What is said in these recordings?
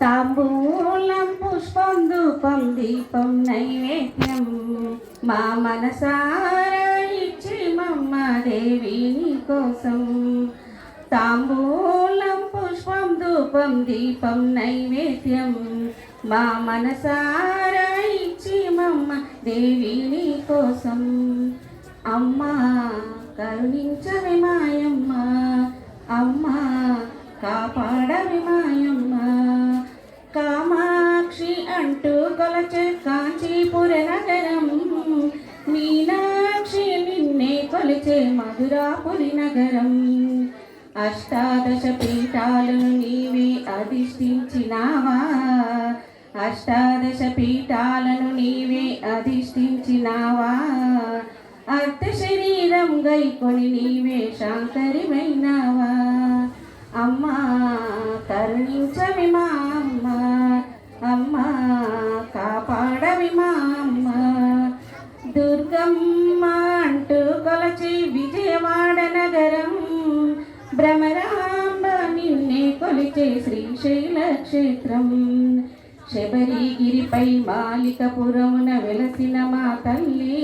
తాంబూలం పుష్పం ధూపం దీపం నైవేద్యం మా మనసారా ఇచ్చి మమ్మ దేవి నీ కోసం. తాంబూలం పుష్పం ధూపం దీపం నైవేద్యం మా మనసారా ఇచ్చి మమ్మ దేవి నీ కోసం. అమ్మా కరుణించవి మాయమ్మ, అమ్మా కాపాడవి మాయమ్మ. కామాక్షి అంటూ కొలచే కాంచీపుర నగరం, మీనాక్షి నిన్నే కొలిచే మధురాపురి నగరం. అష్టాదశ పీఠాలను నీవే అధిష్ఠించినావా, అష్టాదశ పీఠాలను నీవే అధిష్ఠించినావా. అర్ధ శరీరం గైకొని నీవే శాంకరిమైనావా. అమ్మా కరుణించవి మా అమ్మ, అమ్మా కాపాడవి మా అమ్మ. దుర్గమ్మ అంటూ కొలచి విజయవాడ నగరం, భ్రమరాంబ నిన్నే కొలిచే శ్రీశైల క్షేత్రం. శబరిగిరిపై మాలికపురమున వెలసిన మా తల్లి,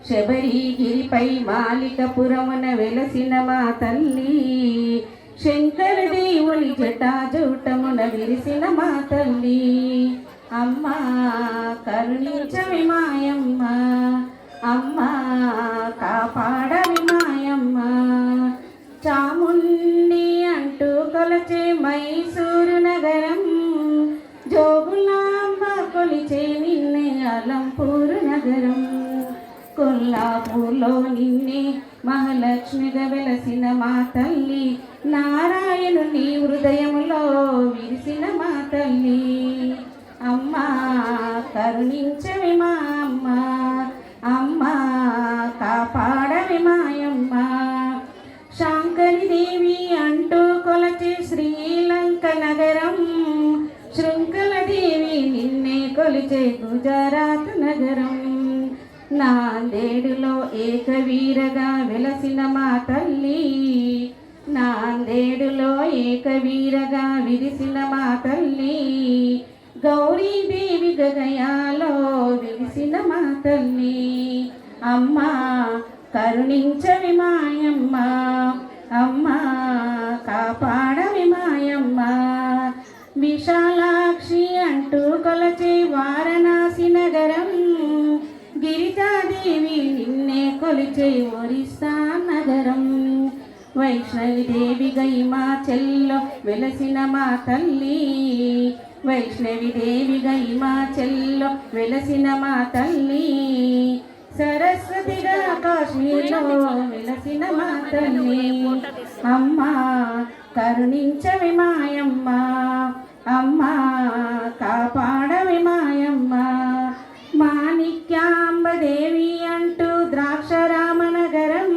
శబరిగిరిపై మాలికపురమున వెలసిన మా తల్లి. శంకర దేవుని జటాజూటమున విరిసిన మా తల్లి. అమ్మా కరుణించవి మాయమ్మ, అమ్మా కాపాడవి మాయమ్మ. చాముండి అంటూ కొలచే మైసూరు నగరం, జోగులాంబ కొలిచే నిన్నే అలంపూరు నగరం. కొల్లాపూర్లో నిన్నే మహాలక్ష్మిగా వెలసిన మా తల్లి, నారాయణుని హృదయములో విరిసిన మా తల్లి. అమ్మా కరుణించవి మా అమ్మ, అమ్మా కాపాడవి మాయమ్మ. శాంకరి దేవి అంటూ కొలచే శ్రీలంక నగరం, శృంఖల దేవి నిన్నే కొలిచే గుజరాత్ నగరం. నాందేడులో ఏకవీరగా వెలసిన మా తల్లి, నాందేడులో ఏకవీరగా విరిసిన మా తల్లి. గౌరీదేవి గగయాలో విరిసిన మా తల్లి. అమ్మా కరుణించవి మాయమ్మ, అమ్మా కాపాడవి మాయమ్మ. విశాలాక్షి అంటూ కొలచే వారణాసి నగరం, గిరిజాదేవి నిన్నే కొలిచే ఒరిస్సా నగరం. వైష్ణవి దేవిగా హిమాచల్లో వెలసిన మా తల్లి, వైష్ణవి దేవిగా హిమాచల్లో వెలసిన మా తల్లి. సరస్వతిగా కాశ్మీర్లో వెలసిన మా తల్లి. అమ్మా కరుణించవి మాయమ్మ, అమ్మా కాపాడవి మాయమ్మ. మాణిక్యాంబదేవి అంటూ ద్రాక్షరామనగరం,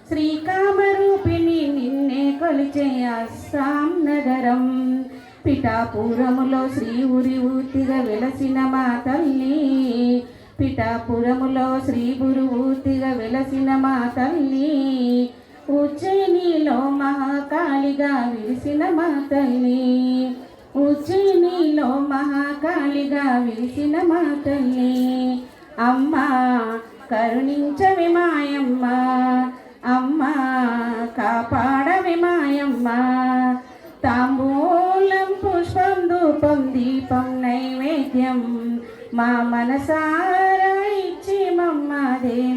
శ్రీకామరూపిణి నిన్నే కొలిచే అస్సాం నగరం. పిఠాపురములో శ్రీ ఉరివూతిగా వెలసిన మా తల్లి, పిఠాపురములో శ్రీ గురువూతిగా వెలసిన మా తల్లి. ఉజ్జయినిలో మహాకాళిగా విరిసిన మా తల్లి, ఉజ్జయినిలో మహాకాళిగా విరిసిన మా తల్లి. అమ్మా కరుణించవి మాయమ్మ, అమ్మా కాపాడవి మాయమ్మ. తాంబూలం పుష్పం ధూపం దీపం నైవేద్యం మా మనసారా ఇచ్చి మమ్మ దేవి.